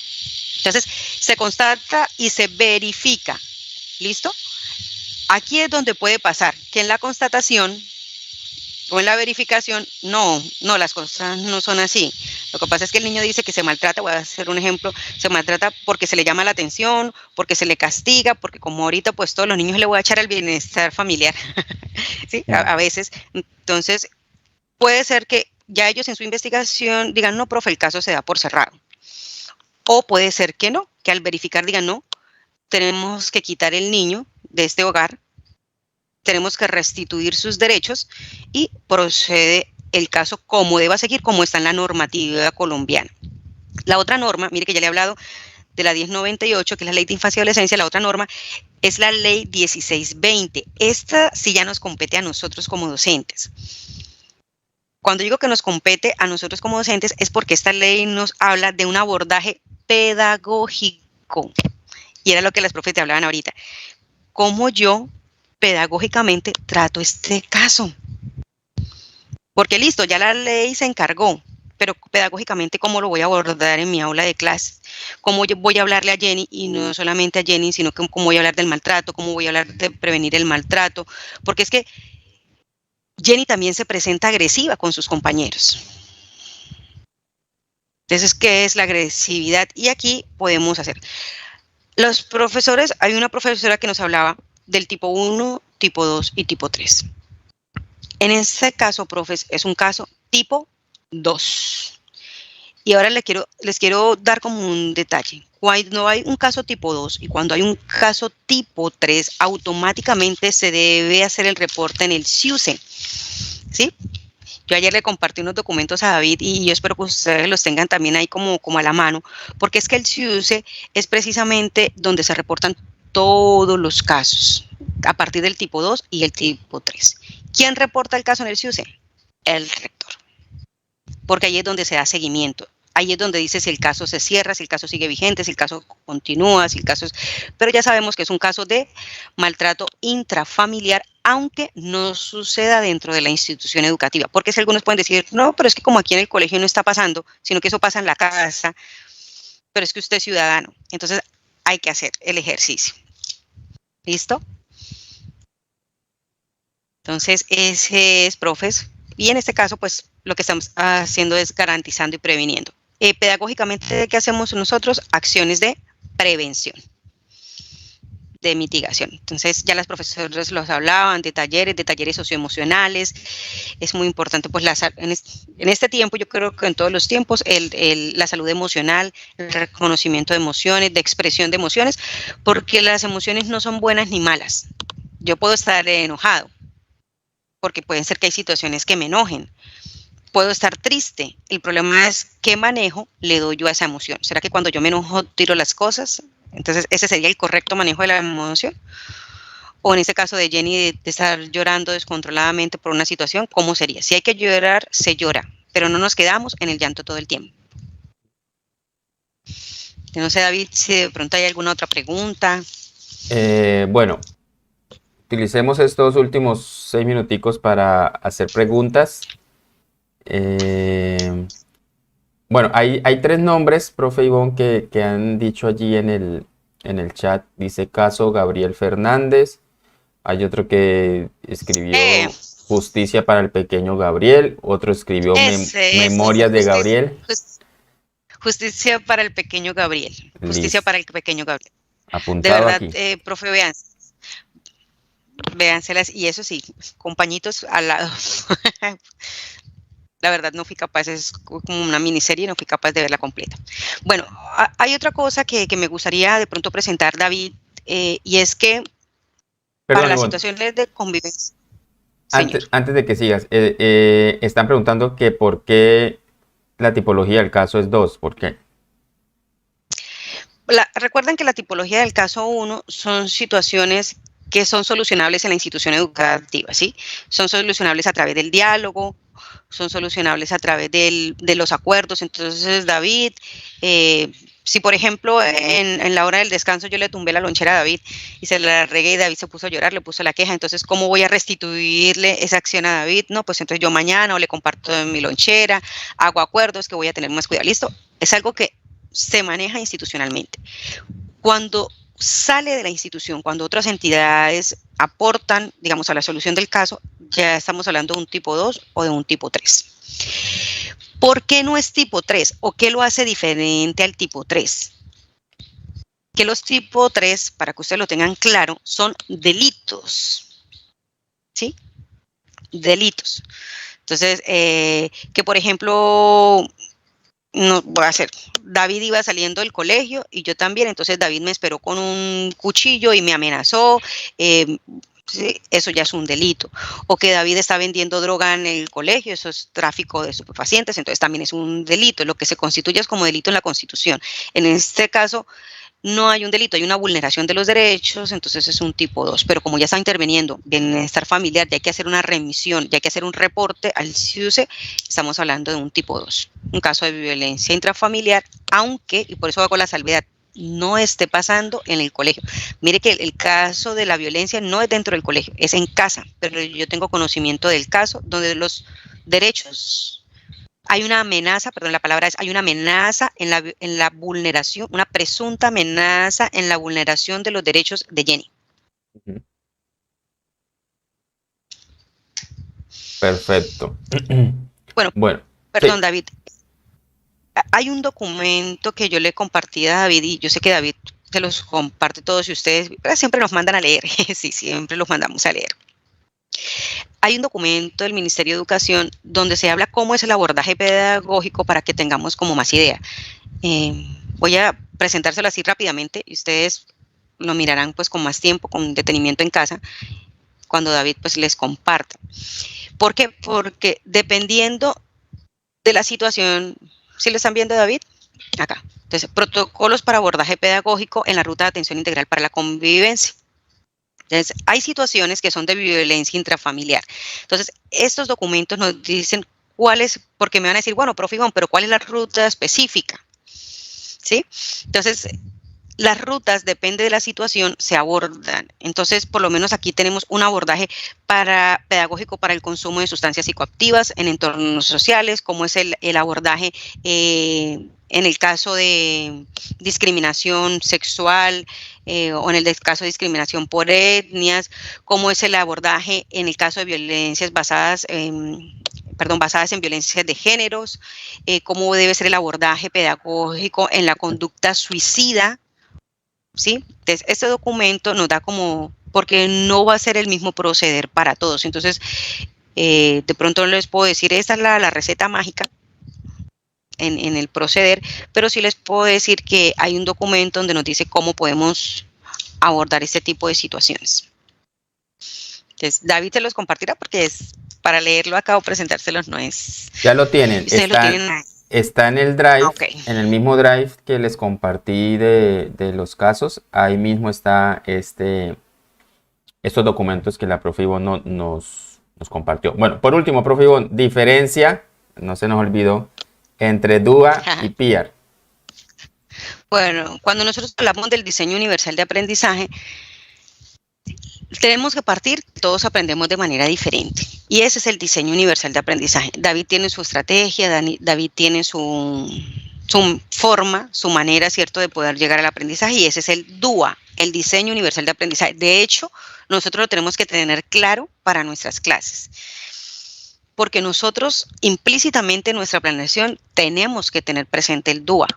Entonces, se constata y se verifica. ¿Listo? Aquí es donde puede pasar que en la constatación o en la verificación, no, las cosas no son así. Lo que pasa es que el niño dice que se maltrata, voy a hacer un ejemplo, se maltrata porque se le llama la atención, porque se le castiga, porque como ahorita pues todos los niños le voy a echar al bienestar familiar, ¿sí? A veces. Entonces, puede ser que ya ellos en su investigación digan, no, profe, el caso se da por cerrado. O puede ser que no, que al verificar digan, no, tenemos que quitar el niño de este hogar, tenemos que restituir sus derechos y procede el caso como deba seguir, como está en la normativa colombiana. La otra norma, mire que ya le he hablado de la 1098, que es la Ley de Infancia y Adolescencia, la otra norma es la Ley 1620. Esta sí ya nos compete a nosotros como docentes. Cuando digo que nos compete a nosotros como docentes es porque esta ley nos habla de un abordaje pedagógico. Y era lo que las profes te hablaban ahorita. ¿Cómo yo pedagógicamente trato este caso? Porque listo, ya la ley se encargó, pero pedagógicamente, ¿cómo lo voy a abordar en mi aula de clases? ¿Cómo yo voy a hablarle a Jenny, y no solamente a Jenny, sino que cómo voy a hablar del maltrato, cómo voy a hablar de prevenir el maltrato? Porque es que Jenny también se presenta agresiva con sus compañeros. Entonces, ¿qué es la agresividad? Y aquí podemos hacer. Los profesores, hay una profesora que nos hablaba del tipo 1, tipo 2 y tipo 3. En este caso, profes, es un caso tipo 2. Y ahora les quiero dar como un detalle. Cuando hay un caso tipo 2 y cuando hay un caso tipo 3, automáticamente se debe hacer el reporte en el SIUSE. ¿Sí? Yo ayer le compartí unos documentos a David y yo espero que ustedes los tengan también ahí como a la mano, porque es que el SIUSE es precisamente donde se reportan todos los casos, a partir del tipo 2 y el tipo 3. ¿Quién reporta el caso en el SIUSE? El rector, porque ahí es donde se da seguimiento. Ahí es donde dice si el caso se cierra, si el caso sigue vigente, si el caso continúa, si el caso es... Pero ya sabemos que es un caso de maltrato intrafamiliar, aunque no suceda dentro de la institución educativa. Porque si algunos pueden decir, no, pero es que como aquí en el colegio no está pasando, sino que eso pasa en la casa, pero es que usted es ciudadano. Entonces, hay que hacer el ejercicio. ¿Listo? Entonces, ese es, profes. Y en este caso, pues, lo que estamos haciendo es garantizando y previniendo. Pedagógicamente, ¿qué hacemos nosotros? Acciones de prevención, de mitigación. Entonces, ya las profesoras los hablaban de talleres socioemocionales. Es muy importante, pues, en este tiempo, yo creo que en todos los tiempos, la salud emocional, el reconocimiento de emociones, de expresión de emociones, porque las emociones no son buenas ni malas. Yo puedo estar enojado, porque pueden ser que hay situaciones que me enojen. Puedo estar triste. El problema es qué manejo le doy yo a esa emoción. ¿Será que cuando yo me enojo tiro las cosas? Entonces, ese sería el correcto manejo de la emoción. O en este caso de Jenny, de estar llorando descontroladamente por una situación, ¿cómo sería? Si hay que llorar, se llora, pero no nos quedamos en el llanto todo el tiempo. No sé, David, si de pronto hay alguna otra pregunta. Bueno, utilicemos estos últimos 6 minuticos para hacer preguntas. Bueno, hay 3 nombres, profe Ivonne, que han dicho allí en el chat. Dice caso Gabriel Fernández. Hay otro que escribió Justicia para el pequeño Gabriel. Otro escribió Memorias de Gabriel. Justicia para el pequeño Gabriel. Justicia Listo. para el pequeño Gabriel. Apuntado de verdad, aquí. Profe, véanselas. Y eso sí, con pañitos al lado. La verdad no fui capaz, es como una miniserie, no fui capaz de verla completa. Bueno, hay otra cosa que me gustaría de pronto presentar, David, y es que para las situaciones de convivencia... Antes de que sigas, están preguntando que por qué la tipología del caso es 2, ¿por qué? Recuerden que la tipología del caso 1 son situaciones que son solucionables en la institución educativa, ¿sí? Son solucionables a través del diálogo, son solucionables a través de los acuerdos. Entonces, David, si por ejemplo en la hora del descanso yo le tumbé la lonchera a David y se la regué y David se puso a llorar, le puso la queja, entonces ¿cómo voy a restituirle esa acción a David? No, pues entonces yo mañana o le comparto mi lonchera, hago acuerdos que voy a tener más cuidado, listo. Es algo que se maneja institucionalmente. Cuando sale de la institución, cuando otras entidades aportan, digamos, a la solución del caso, ya estamos hablando de un tipo 2 o de un tipo 3. ¿Por qué no es tipo 3? ¿O qué lo hace diferente al tipo 3? Que los tipo 3, para que ustedes lo tengan claro, son delitos. ¿Sí? Delitos. Entonces, que por ejemplo... No voy a hacer. David iba saliendo del colegio y yo también, entonces David me esperó con un cuchillo y me amenazó. Sí, eso ya es un delito. O que David está vendiendo droga en el colegio, eso es tráfico de estupefacientes, entonces también es un delito. Lo que se constituye es como delito en la Constitución. En este caso, no hay un delito, hay una vulneración de los derechos, entonces es un tipo 2. Pero como ya está interviniendo bienestar familiar, ya hay que hacer una remisión, ya hay que hacer un reporte al CIUSE, estamos hablando de un tipo 2, un caso de violencia intrafamiliar, aunque, y por eso hago la salvedad, no esté pasando en el colegio. Mire que el caso de la violencia no es dentro del colegio, es en casa, pero yo tengo conocimiento del caso donde los derechos... Hay una amenaza, perdón, la palabra es, hay una amenaza en la vulneración, una presunta amenaza en la vulneración de los derechos de Jenny. Perfecto. Bueno, perdón, sí. David. Hay un documento que yo le compartí a David y yo sé que David se los comparte todos y ustedes siempre los mandan a leer. Sí, siempre los mandamos a leer. Hay un documento del Ministerio de Educación donde se habla cómo es el abordaje pedagógico para que tengamos como más idea. Voy a presentárselo así rápidamente y ustedes lo mirarán pues con más tiempo, con detenimiento en casa, cuando David pues les comparta. ¿Por qué? Porque dependiendo de la situación, ¿sí lo están viendo, David? Acá. Entonces, protocolos para abordaje pedagógico en la ruta de atención integral para la convivencia. Entonces, hay situaciones que son de violencia intrafamiliar. Entonces, estos documentos nos dicen cuáles, porque me van a decir, bueno, profe Ivonne, pero ¿cuál es la ruta específica? ¿Sí? Entonces, las rutas, depende de la situación, se abordan. Entonces, por lo menos aquí tenemos un abordaje pedagógico para el consumo de sustancias psicoactivas en entornos sociales, como es el abordaje en en el caso de discriminación sexual o en el caso de discriminación por etnias, cómo es el abordaje en el caso de violencias basadas en violencias de géneros, cómo debe ser el abordaje pedagógico en la conducta suicida, ¿sí? Entonces, este documento nos da como, porque no va a ser el mismo proceder para todos. Entonces, de pronto les puedo decir, esta es la receta mágica en el proceder, pero sí les puedo decir que hay un documento donde nos dice cómo podemos abordar este tipo de situaciones. Entonces, David se los compartirá porque es para leerlo acá o presentárselos no es... Ya lo tienen. Ustedes lo tienen ahí. Está en el Drive, Okay. En el mismo Drive que les compartí de los casos. Ahí mismo está estos documentos que la profe Ivonne nos compartió. Bueno, por último, profe Ivonne, diferencia, no se nos olvidó, entre DUA y PIAR. Bueno, cuando nosotros hablamos del diseño universal de aprendizaje, tenemos que partir, todos aprendemos de manera diferente. Y ese es el diseño universal de aprendizaje. David tiene su estrategia, David tiene su forma, su manera, ¿cierto?, de poder llegar al aprendizaje. Y ese es el DUA, el diseño universal de aprendizaje. De hecho, nosotros lo tenemos que tener claro para nuestras clases. Porque nosotros, implícitamente en nuestra planeación, tenemos que tener presente el DUA.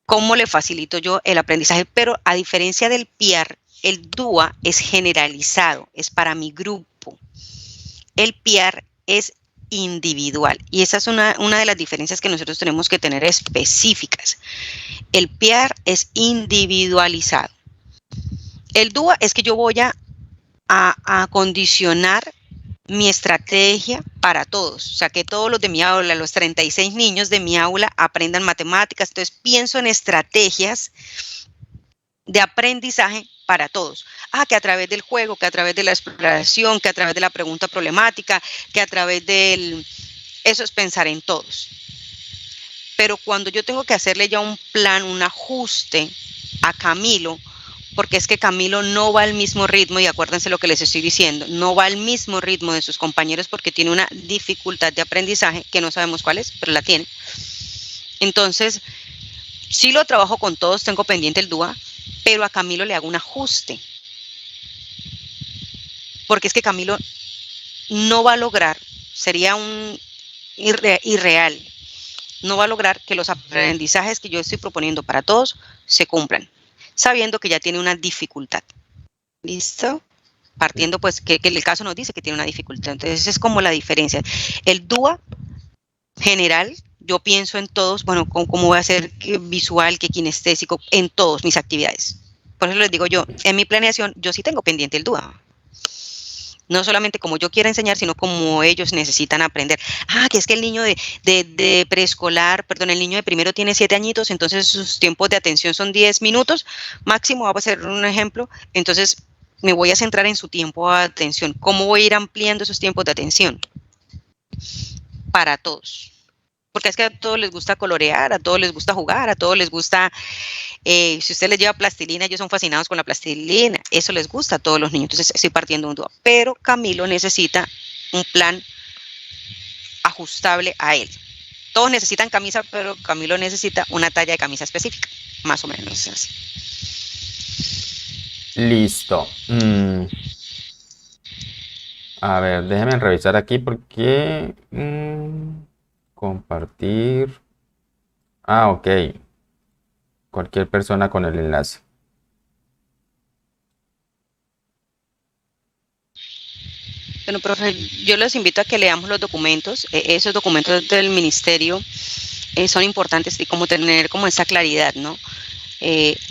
¿Cómo le facilito yo el aprendizaje? Pero a diferencia del PIAR, el DUA es generalizado, es para mi grupo. El PIAR es individual y esa es una de las diferencias que nosotros tenemos que tener específicas. El PIAR es individualizado. El DUA es que yo voy a condicionar mi estrategia para todos, o sea, que todos los de mi aula, los 36 niños de mi aula aprendan matemáticas. Entonces pienso en estrategias de aprendizaje para todos. Que a través del juego, que a través de la exploración, que a través de la pregunta problemática, que a través del... Eso es pensar en todos. Pero cuando yo tengo que hacerle ya un plan, un ajuste a Camilo, porque es que Camilo no va al mismo ritmo, y acuérdense lo que les estoy diciendo, no va al mismo ritmo de sus compañeros porque tiene una dificultad de aprendizaje, que no sabemos cuál es, pero la tiene. Entonces, sí lo trabajo con todos, tengo pendiente el DUA, pero a Camilo le hago un ajuste. Porque es que Camilo no va a lograr, sería un irreal, no va a lograr que los aprendizajes que yo estoy proponiendo para todos se cumplan, sabiendo que ya tiene una dificultad. ¿Listo? Partiendo pues que el caso nos dice que tiene una dificultad. Entonces es como la diferencia. El DUA general, yo pienso en todos, bueno, cómo voy a hacer visual, que kinestésico, en todas mis actividades. Por eso les digo yo, en mi planeación, yo sí tengo pendiente el DUA. No solamente como yo quiero enseñar, sino como ellos necesitan aprender. Que es que el niño de preescolar, perdón, el niño de primero tiene 7 añitos, entonces sus tiempos de atención son 10 minutos, máximo, vamos a hacer un ejemplo, entonces me voy a centrar en su tiempo de atención. ¿Cómo voy a ir ampliando esos tiempos de atención? Para todos. Porque es que a todos les gusta colorear, a todos les gusta jugar, a todos les gusta, si usted les lleva plastilina, ellos son fascinados con la plastilina, eso les gusta a todos los niños. Entonces estoy partiendo un DUA, pero Camilo necesita un plan ajustable a él. Todos necesitan camisa, pero Camilo necesita una talla de camisa específica, más o menos así. Listo. A ver, déjenme revisar aquí porque... compartir. Ok. Cualquier persona con el enlace. Bueno, profe, yo les invito a que leamos los documentos. Esos documentos del ministerio son importantes y como tener como esa claridad, ¿no?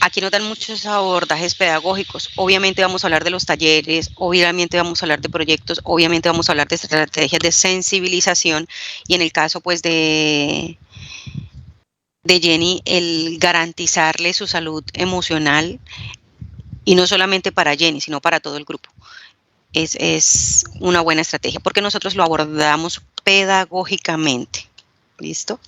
Aquí nos dan muchos abordajes pedagógicos. Obviamente vamos a hablar de los talleres, obviamente vamos a hablar de proyectos, obviamente vamos a hablar de estrategias de sensibilización y en el caso pues de Jenny, el garantizarle su salud emocional y no solamente para Jenny, sino para todo el grupo. Es una buena estrategia porque nosotros lo abordamos pedagógicamente. ¿Listo?